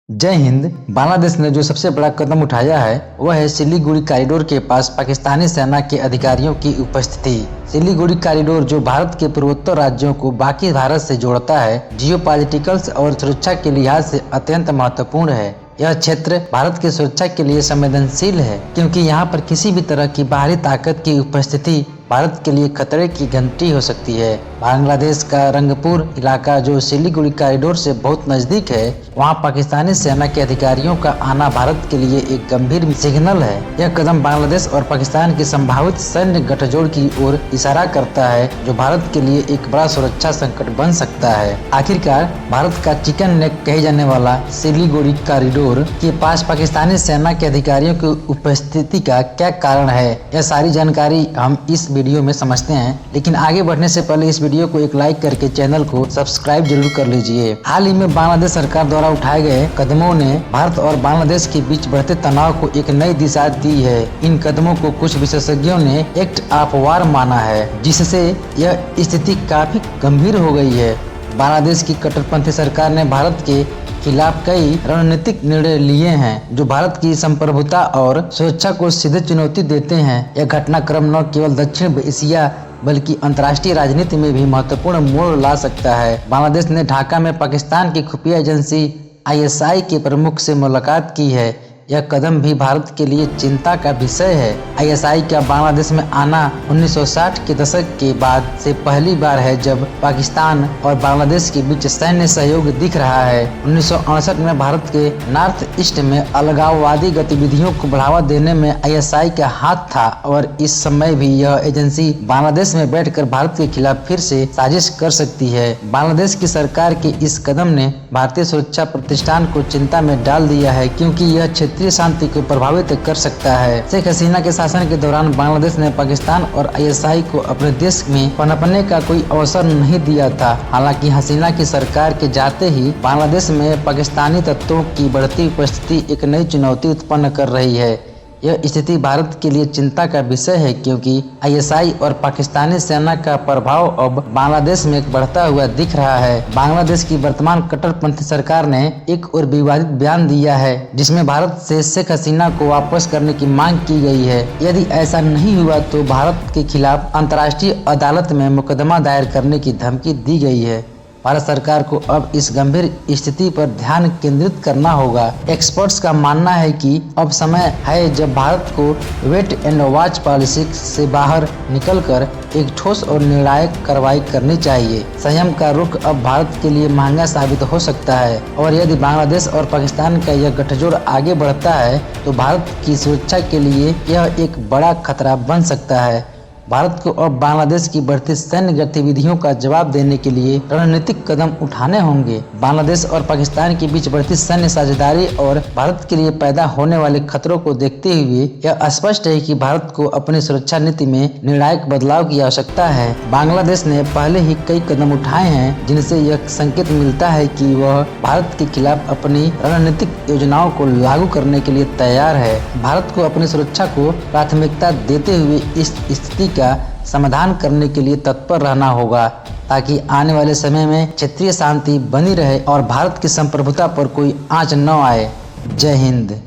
जय हिंद। बांग्लादेश ने जो सबसे बड़ा कदम उठाया है वह है सिलीगुड़ी कॉरिडोर के पास पाकिस्तानी सेना के अधिकारियों की उपस्थिति। सिलीगुड़ी कॉरिडोर जो भारत के पूर्वोत्तर राज्यों को बाकी भारत से जोड़ता है, जियोपॉलिटिकल्स और सुरक्षा के लिहाज से अत्यंत महत्वपूर्ण है। यह क्षेत्र भारत की सुरक्षा के लिए संवेदनशील है क्योंकि यहाँ पर किसी भी तरह की बाहरी ताकत की उपस्थिति भारत के लिए खतरे की घंटी हो सकती है। बांग्लादेश का रंगपुर इलाका जो सिलीगुड़ी कॉरिडोर से बहुत नजदीक है, वहां पाकिस्तानी सेना के अधिकारियों का आना भारत के लिए एक गंभीर सिग्नल है। यह कदम बांग्लादेश और पाकिस्तान की संभावित सैन्य गठजोड़ की ओर इशारा करता है, जो भारत के लिए एक बड़ा सुरक्षा संकट बन सकता है। आखिरकार भारत का चिकन नेक कहे जाने वाला सिलीगुड़ी कॉरिडोर के पास पाकिस्तानी सेना के अधिकारियों की उपस्थिति का क्या कारण है, यह सारी जानकारी हम इस वीडियो में समझते हैं। लेकिन आगे बढ़ने से पहले इस वीडियो को एक लाइक करके चैनल को सब्सक्राइब जरूर कर लीजिए। हाल ही में बांग्लादेश सरकार द्वारा उठाए गए कदमों ने भारत और बांग्लादेश के बीच बढ़ते तनाव को एक नई दिशा दी है। इन कदमों को कुछ विशेषज्ञों ने एक्ट ऑफ वार माना है, जिससे यह स्थिति काफी गंभीर हो गई है। बांग्लादेश की कट्टरपंथी सरकार ने भारत के खिलाफ कई रणनीतिक निर्णय लिए हैं जो भारत की संप्रभुता और सुरक्षा को सीधे चुनौती देते हैं। यह घटनाक्रम न केवल दक्षिण एशिया बल्कि अंतर्राष्ट्रीय राजनीति में भी महत्वपूर्ण मोड़ ला सकता है। बांग्लादेश ने ढाका में पाकिस्तान की खुफिया एजेंसी ISI के प्रमुख से मुलाकात की है। यह कदम भी भारत के लिए चिंता का विषय है। ISI का बांग्लादेश में आना 1960 के दशक के बाद से पहली बार है जब पाकिस्तान और बांग्लादेश के बीच सैन्य सहयोग दिख रहा है। 1968 में भारत के नॉर्थ ईस्ट में अलगाववादी गतिविधियों को बढ़ावा देने में ISI का हाथ था और इस समय भी यह एजेंसी बांग्लादेश में बैठकर भारत के खिलाफ फिर से साजिश कर सकती है। बांग्लादेश की सरकार के इस कदम ने भारतीय सुरक्षा प्रतिष्ठान को चिंता में डाल दिया है, क्योंकि यह क्षेत्रीय शांति को प्रभावित कर सकता है। शेख हसीना के शासन के दौरान बांग्लादेश ने पाकिस्तान और ISI को अपने देश में पनपने का कोई अवसर नहीं दिया था। हालांकि हसीना की सरकार के जाते ही बांग्लादेश में पाकिस्तानी तत्वों की बढ़ती उपस्थिति एक नई चुनौती उत्पन्न कर रही है। यह स्थिति भारत के लिए चिंता का विषय है, क्योंकि ISI और पाकिस्तानी सेना का प्रभाव अब बांग्लादेश में बढ़ता हुआ दिख रहा है। बांग्लादेश की वर्तमान कट्टरपंथी सरकार ने एक और विवादित बयान दिया है, जिसमें भारत से शेख हसीना को वापस करने की मांग की गई है। यदि ऐसा नहीं हुआ तो भारत के खिलाफ अंतर्राष्ट्रीय अदालत में मुकदमा दायर करने की धमकी दी गई है। भारत सरकार को अब इस गंभीर स्थिति पर ध्यान केंद्रित करना होगा। एक्सपर्ट्स का मानना है कि अब समय है जब भारत को वेट एंड वॉच पॉलिसी से बाहर निकलकर एक ठोस और निर्णायक कार्रवाई करनी चाहिए। संयम का रुख अब भारत के लिए महंगा साबित हो सकता है, और यदि बांग्लादेश और पाकिस्तान का यह गठजोड़ आगे बढ़ता है तो भारत की सुरक्षा के लिए यह एक बड़ा खतरा बन सकता है। भारत को अब बांग्लादेश की बढ़ती सैन्य गतिविधियों का जवाब देने के लिए रणनीतिक कदम उठाने होंगे। बांग्लादेश और पाकिस्तान के बीच बढ़ती सैन्य साझेदारी और भारत के लिए पैदा होने वाले खतरों को देखते हुए यह स्पष्ट है कि भारत को अपनी सुरक्षा नीति में निर्णायक बदलाव की आवश्यकता है। बांग्लादेश ने पहले ही कई कदम उठाए हैं, जिनसे यह संकेत मिलता है कि वह भारत के खिलाफ अपनी रणनीतिक योजनाओं को लागू करने के लिए तैयार है। भारत को अपनी सुरक्षा को प्राथमिकता देते हुए इस स्थिति का समाधान करने के लिए तत्पर रहना होगा, ताकि आने वाले समय में क्षेत्रीय शांति बनी रहे और भारत की संप्रभुता पर कोई आंच न आए। जय हिंद।